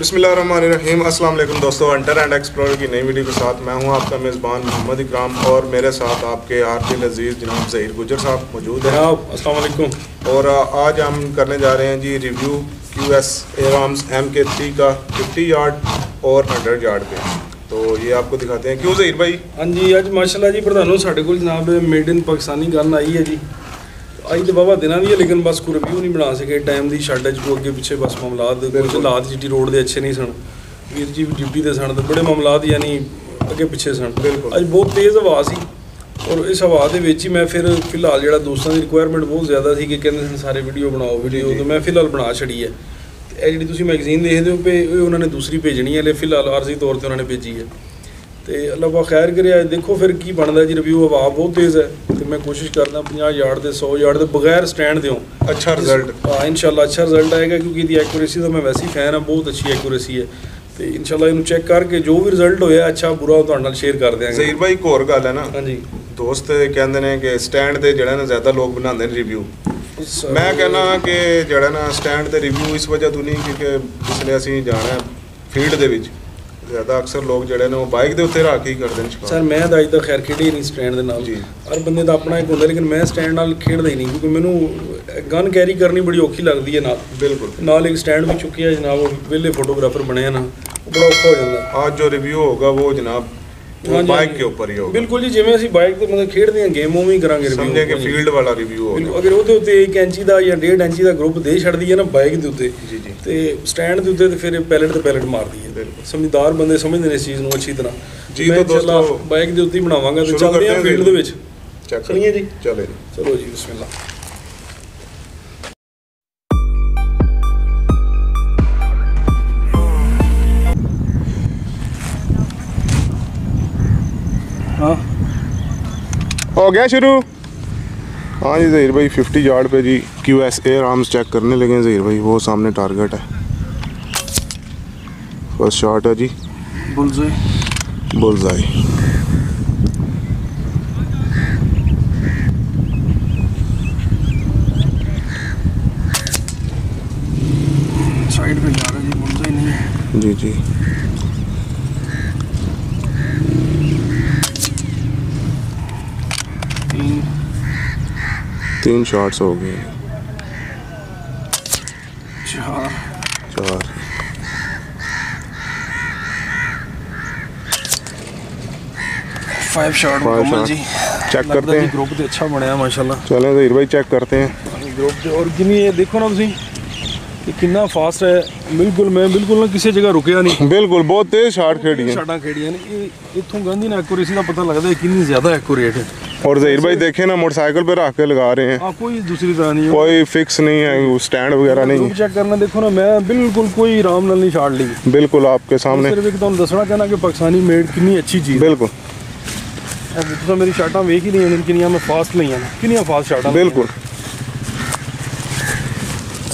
बिस्मिल्लाहिर्रहमानिर्रहीम। अस्सलाम वालेकुम दोस्तों, हंटर एंड एक्सप्लोरर की नई वीडियो के साथ मैं हूं आपका मेज़बान मोहम्मद इकराम और मेरे साथ आपके आरती अजीज़ जनाब ज़हीर गुजर साहब मौजूद हैं। अस्सलाम वालेकुम। और आज हम करने जा रहे हैं जी रिव्यू QS एराम्स MK3 का 50 यार्ड और 100 यार्ड पे। तो ये आपको दिखाते हैं। क्यों ज़हीर भाई? हाँ जी, अज माशाल्लाह जी प्रधानों साढ़े को जनाब मेड इन पाकिस्तानी गन आई है जी। आई तो बाबा दिना दी है, लेकिन बस कोई रिव्यू नहीं बना सके टाइम की शड को अगे पिछे बस मामलात कुछ हालात GT रोड के अच्छे नहीं सन, वीर जी भी ड्यूटी के सन, तो बड़े मामलात यानी अगे पिछे सन। अज बहुत तेज़ हवा सी और इस हवा के ही मैं फिर फिलहाल जो दोस्तों की रिक्वायरमेंट बहुत ज़्यादा थी कि कहते सारे वीडियो बनाओ वीडियो, तो मैं फिलहाल बना छड़ी है। ये जी मैगजीन देखते हो पे उन्होंने दूसरी भेजनी है, फिलहाल आरजी तौर पर उन्होंने भेजी है। तो अल्लाह पा खैर करे, देखो फिर की बनता जी। रिव्यू हवा बहुत तेज़ है तो मैं कोशिश करदा 50 यार्ड से 100 यार्ड के बगैर स्टैंड दूँ अच्छा रिजल्ट। हाँ इंशाल्लाह अच्छा रिजल्ट आएगा, क्योंकि इसकी एक्यूरेसी तो मैं वैसे ही फैन है, बहुत अच्छी एक्यूरेसी है। तो इंशाल्लाह इन्हू चेक करके जो भी रिजल्ट होया अच्छा बुरा तुहाडे नाल शेयर कर देंगे। ज़हीर भाई एक होर गल है ना, हाँ जी, दोस्त कहते हैं कि स्टैंड से जड़ा ना ज़्यादा लोग बनाते हैं रिव्यू। मैं कहना कि जड़ा ना स्टैंड से रिव्यू इस वजह तो नहीं क्योंकि जिसले असीं जाना फील्ड दे विच ज़्यादा अक्सर लोग जड़े ने बाइक के उत्ते रख ही करते हैं। सर मैं तो अज तक खैर खेडे ही नहीं स्टैंड के नाल, हर बंदे का अपना एक होंदा, लेकिन मैं स्टैंड नाल खेडदा ही नहीं, क्योंकि मैनू गन कैरी करनी बड़ी औखी लगती है। नाल बिल्कुल नाल एक स्टैंड भी चुकी जनाब, वेले फोटोग्राफर बने ना, बड़ा औखा हो जाता। आज जो रिव्यू होगा वो जनाब बाइक के ऊपर ही होगा। बिल्कुल जी, जिवें असीं बाइक ते मतलब खेडते हैं गेम उवें ही करांगे रिव्यू, समझे कि फील्ड वाला रिव्यू होगा। अगर ਉਹਦੇ ਉੱਤੇ 1 इंची ਦਾ ਜਾਂ 1.5 इंची ਦਾ ग्रुप ਦੇ ਛੱਡਦੀ ਹੈ ਨਾ ਬਾਈਕ ਦੇ ਉੱਤੇ जी जी ਤੇ ਸਟੈਂਡ ਦੇ ਉੱਤੇ ਤੇ ਫਿਰ ਪੈਲਟ ਤੇ ਪੈਲਟ ਮਾਰਦੀ ਹੈ। ਸਮਝਦਾਰ ਬੰਦੇ ਸਮਝਦੇ ਨੇ ਇਸ ਚੀਜ਼ ਨੂੰ ਅੱਛੀ ਤਰ੍ਹਾਂ ਜੀ। ਤਾਂ ਦੋਸਤੋ ਬਾਈਕ ਦੇ ਉੱਤੇ ਹੀ ਬਣਾਵਾਂਗਾ ਤੇ ਚੱਲਦੇ ਹਾਂ ਫੀਲਡ ਦੇ ਵਿੱਚ। ਚੈੱਕ ਚਲੀਏ ਜੀ, ਚਲੇ ਚਲੋ ਜੀ, ਬਿਸਮਿਲ੍ਲਾ। हाँ हो गया शुरू। हाँ जी ज़हीर भाई 50 यार्ड पे जी QS एराम्स चेक करने लगे हैं ज़हीर भाई। वो सामने टारगेट है, फर्स्ट शॉट है जी, बुलज़ाई। साइड पे जा रहा है जी, बुलज़ाई नहीं है जी जी। तीन शॉट्स हो गए, 4 5 शॉट मुकम्मल जी। चेक करते हैं, ग्रुप तो अच्छा बनया माशाल्लाह। चलें ज़हीर भाई चेक करते हैं ग्रुप से। और किन्नी ये देखो ना तुसी कि कितना फास्ट है, बिल्कुल मैं बिल्कुल ना किसी जगह रुकया नहीं, बिल्कुल बहुत तेज शॉट खेड़ी है। शॉटां खेड़ियां ने इत्थों गंदी ना एक्यूरेसी का पता लगता है कितनी ज़्यादा एक्यूरेट है। और ज़हीर भाई देखे ना मोटरसाइकिल पे रख के लगा रहे हैं। हाँ, कोई दूसरी तरह नहीं है, कोई फिक्स नहीं है, स्टैंड वगैरह नहीं है। चेक करना देखो ना, मैं बिल्कुल कोई आराम नाल नहीं शॉट ली, बिल्कुल आपके सामने। सिर्फ एक तो दसना चाहना कि पाकिस्तानी मेड कितनी अच्छी चीज़। बिल्कुल तो मेरी शॉटां वेख ही नहीं किनियां मैं फास्ट ली किनियां फास्ट शॉटां। बिल्कुल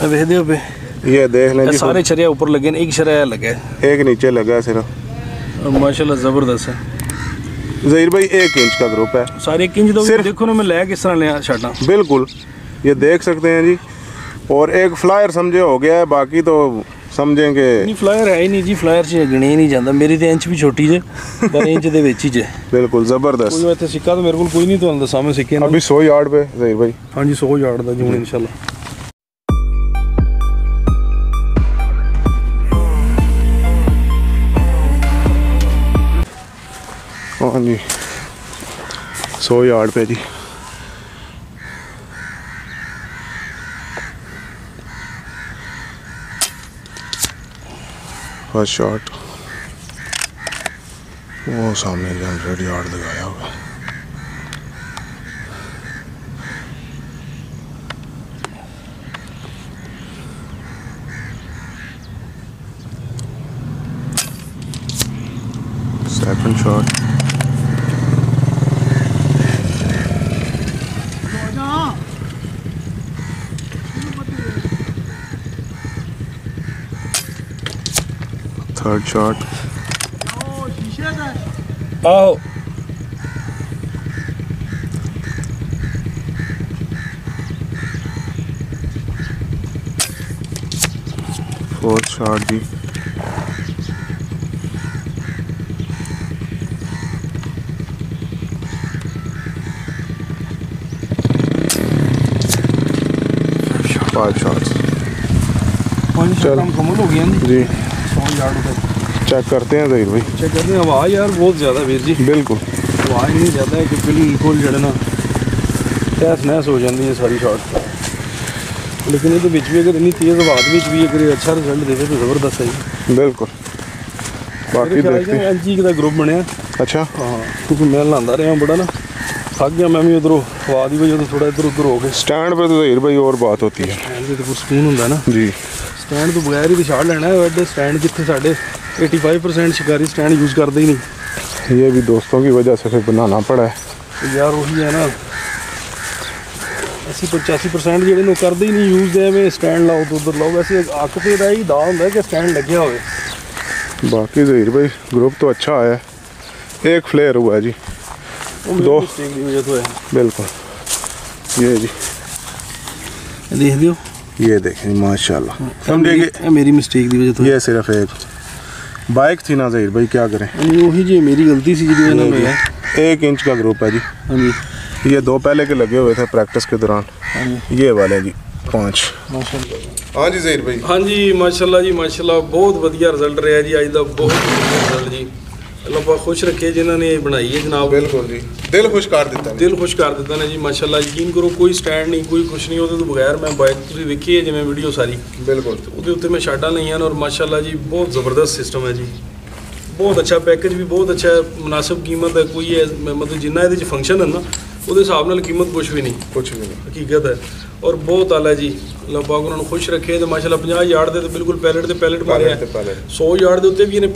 वेख दे पे ये देख लें जी, सारे छरिया ऊपर लगे, एक छरिया लगे, एक नीचे लगा है सिर्फ। माशाल्लाह ज़बरदस्त है। ज़हीर भाई 1 इंच का ग्रुप है, सारे 1 इंच। तो देखो ना मैं ले किस तरह लिया शॉटां, बिल्कुल ये देख सकते हैं जी। और एक फ्लायर समझे हो गया है, बाकी तो समझेंगे नहीं फ्लायर है ही नहीं जी, फ्लायर च गिने ही नहीं जाता। मेरी तो इंच भी छोटी जे, 12 इंच दे विच ही जे। बिल्कुल ज़बरदस्त। कोई इत्थे सिक्का तो मेरे को कोई नहीं, तुहानू दस्सां मैं सिक्के अभी 100 यार्ड पे ज़हीर भाई। हाँ जी 100 यार्ड दा जून इंशाल्लाह। हाँ जी 100 यार्ड पे जी। फर्स्ट शॉट वो सामने 100 यार्ड लगाया होगा। सेकंड शॉट थर्ड शॉट आओ फोर्थ शॉट जी। 5 शॉट्स। 5 शॉट मुकम्मल हो गए हैं जी, 100 यार्ड तक। चेक करते हैं ज़हीर भाई। चेक करते हैं। हवा यार बहुत ज़्यादा वीर जी, बिल्कुल हवा इन्नी ज़्यादा है कि बिल्कुल जड़े ना तहस नहस हो जाती है सारी शॉट। लेकिन ये भी अगर इन्नी तेज़ हवा भी अगर अच्छा रिजल्ट दे तो ज़बरदस्त है जी। बिल्कुल। बाकी देखते हैं। एल जी का ग्रुप बनया। अच्छा, हाँ, क्योंकि मैं लांदा रहा बड़ा ना, थक गया मैं भी उधरों हवा की वजह तो थोड़ा इधर उधर हो गए। स्टैंड पे तो ज़हीर भाई और बात होती है। स्टैंड तो सुकून होंगे ना जी। स्टैंड तो बगैर ही शॉट लेना है। वैसे स्टैंड जितने साढ़े 85% शिकारी स्टैंड यूज़ करते ही नहीं। ये भी दोस्तों की वजह से फिर बनाना पड़ा है। तो यार वही है ना, 80-85% ਜਿਹੜੇ ਨੂੰ ਕਰਦੇ ਹੀ ਨਹੀਂ यूज़ ਦੇ में स्टैंड लाओ तो उधर लाओ। वैसे अक तो यही दा होंगे कि स्टैंड लगे होए। बाकी ज़हीर भाई ग्रुप तो अच्छा आया है। एक फ्लेयर हुआ है जी, दो मिस्टेक की वजह तो है। बिल्कुल। ये जी देख लियो, ये देखें माशाल्लाह, समझे कि मेरी मिस्टेक की वजह तो ये सिर्फ एक बाइक थी ना ज़हीर भाई, क्या करें। वही जी मेरी गलती सी जी ना होया। 1 इंच का ग्रुप है जी। हाँ जी, ये 2 पहले के लगे हुए थे प्रैक्टिस के दौरान। हाँ जी, ये वाले जी 5। माशाल्लाह। हाँ जी ज़हीर भाई। हाँ जी माशाल्लाह जी, माशाल्लाह बहुत वधिया रिजल्ट रहा जी अज का, बहुत वधिया रिजल्ट जी। अल्लाह पाक खुश रखे जिन्होंने ये बनाई है जनाब। बिल्कुल जी, दिल खुश कर दिता है। दिल खुश कर दिता ने जी माशाल्लाह। यकीन करो कोई स्टैंड नहीं, कोई कुछ नहीं, वो तो बगैर मैं बाइक तुसीं देखी है जिवें वीडियो सारी, बिल्कुल। ਉਹਦੇ ਉੱਤੇ मैं शाटा लईਆਂ और माशाल्लाह जी बहुत ज़बरदस्त सिस्टम है जी। बहुत अच्छा पैकेज भी बहुत अच्छा है, मुनासिब कीमत है। कोई है मतलब जिन्ना ये फंक्शन है ना ਉਹਦੇ ਹਿਸਾਬ ਨਾਲ कीमत कुछ भी नहीं, कुछ भी नहीं, हकीकत है। और बहुत आला जी, अल्लाह पाक उन्होंने खुश रखे। तो माशाल्लाह 50 यार्ड ਦੇ बिल्कुल पैलेट मारे। 100 यार्ड ਦੇ ਉੱਤੇ भी ਇਹਨੇ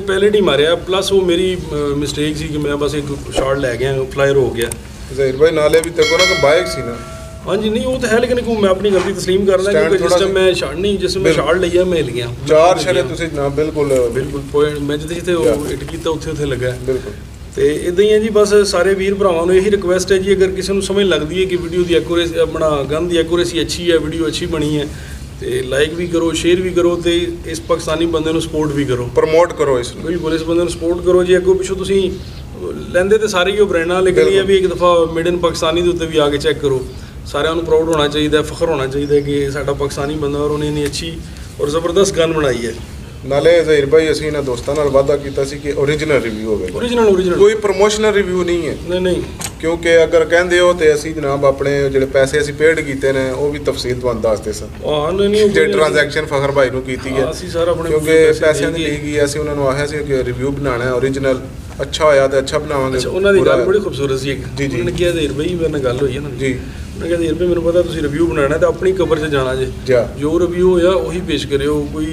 पैलेट ही मारे। प्लस वो मेरी मिस्टेक सी कि मैं बस एक शॉट लै गया, फ्लायर हो गया। ज़हीर भाई नाले भी देखो ना कि बाइक सी ना। हाँ जी, नहीं वो तो है, लेकिन मैं अपनी गलती तस्लीम कर रहा क्योंकि जिस टाइम मैं शॉट नहीं, जिस मैं शॉट लिया मैं हिल गया। 4 शरे तुसीं ना बिल्कुल पॉइंट मैं जिथे हिट किया उत्थे लगा। बिल्कुल। तो इदां ही है जी। बस सारे वीर भरावां नूं यही रिक्वेस्ट है जी, अगर किसी को समझ लगती है कि वीडियो की एक्यूरेसी अपना गन की एक्यूरेसी अच्छी है, वीडियो अच्छी बनी है, तो लाइक भी करो, शेयर भी करो, तो इस पाकिस्तानी बंदे नूं सपोर्ट भी करो, प्रमोट करो इस। बिल्कुल इस बंदे नूं सपोर्ट करो जी। अगों पिछों तुसीं लैंदे तो सारे ही हो ब्रांडां, लेकिन ये भी एक दफ़ा मेड इन पाकिस्तानी के उत्ते भी आके चैक करो। सारिਆਂ ਨੂੰ प्राउड होना चाहिए, फखर होना चाहिए कि साडा पाकिस्तानी बंदा और उन्हें इन्नी अच्छी और ज़बरदस्त गन बनाई है। नाले ज़हीर भाई ਅਸੀਂ ਇਹਨਾਂ ਦੋਸਤਾਂ ਨਾਲ ਵਾਅਦਾ ਕੀਤਾ ਸੀ ਕਿ ओरिजिनल ਰਿਵਿਊ ਹੋਵੇਗਾ। ओरिजिनल ਕੋਈ ਪ੍ਰੋਮੋਸ਼ਨਲ ਰਿਵਿਊ ਨਹੀਂ ਹੈ। नहीं ਕਿਉਂਕਿ ਅਗਰ ਕਹਿੰਦੇ ਹੋ ਤੇ ਅਸੀਂ ਜਨਾਬ ਆਪਣੇ ਜਿਹੜੇ ਪੈਸੇ ਅਸੀਂ ਪੇਡ ਕੀਤੇ ਨੇ ਉਹ ਵੀ ਤਫਸੀਲ ਤੁਹਾਨੂੰ ਦੱਸਦੇ ਸਾਂ। हाँ नहीं ਜੇ ਟ੍ਰਾਂਜੈਕਸ਼ਨ ਫਖਰ ਭਾਈ ਨੂੰ ਕੀਤੀ ਹੈ, ਅਸੀਂ ਸਾਰਾ ਆਪਣੇ ਕਿਉਂਕਿ ਪੈਸਿਆਂ ਦੀ ਲਈ ਗਈ ਅਸੀਂ ਉਹਨਾਂ ਨੂੰ ਆਖਿਆ ਸੀ ਕਿ ਰਿਵਿਊ ਬਣਾਉਣਾ ਹੈ ओरिजिनल, अच्छा होया तो अच्छा बनावांगे। अच्छा उन्होंने गल बड़ी खूबसूरत सी। जी जी। उन्होंने कहा ज़हीर भाई मेरे नाल गल हुई है ना जी, उन्होंने कहा ज़हीर भाई मैंने पता तुसीं रिव्यू बनाना है तो अपनी कवर से जाना जे, जो रिव्यू होया वही पेश करियो, कोई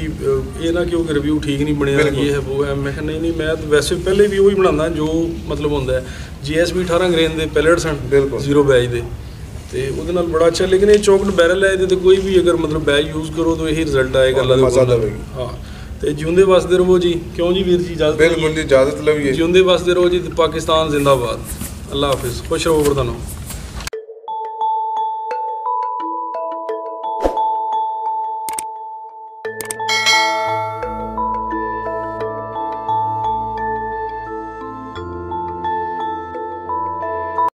ये ना कि रिव्यू ठीक नहीं बनया ये है वो है। मैं कहा नहीं मैं तो वैसे पहले भी वही बनाना जो मतलब होंदा है। GSB 18 ग्रेन के पैलेट सन 0 बैच के, तो वो बड़ा अच्छा। लेकिन ये चौकड बैरल है, तो कोई भी अगर मतलब बैच यूज़ करो तो यही रिजल्ट आएगा अल्लाह। हाँ तो जिंदे वसदे रहो जी। क्यों जी वीर जी, इजाजत बिल्कुल जी, इजाजत लविए। जिंदे वसदे रहो जी। पाकिस्तान जिंदाबाद। अल्लाह हाफिज़, खुश रहो प्रधानों।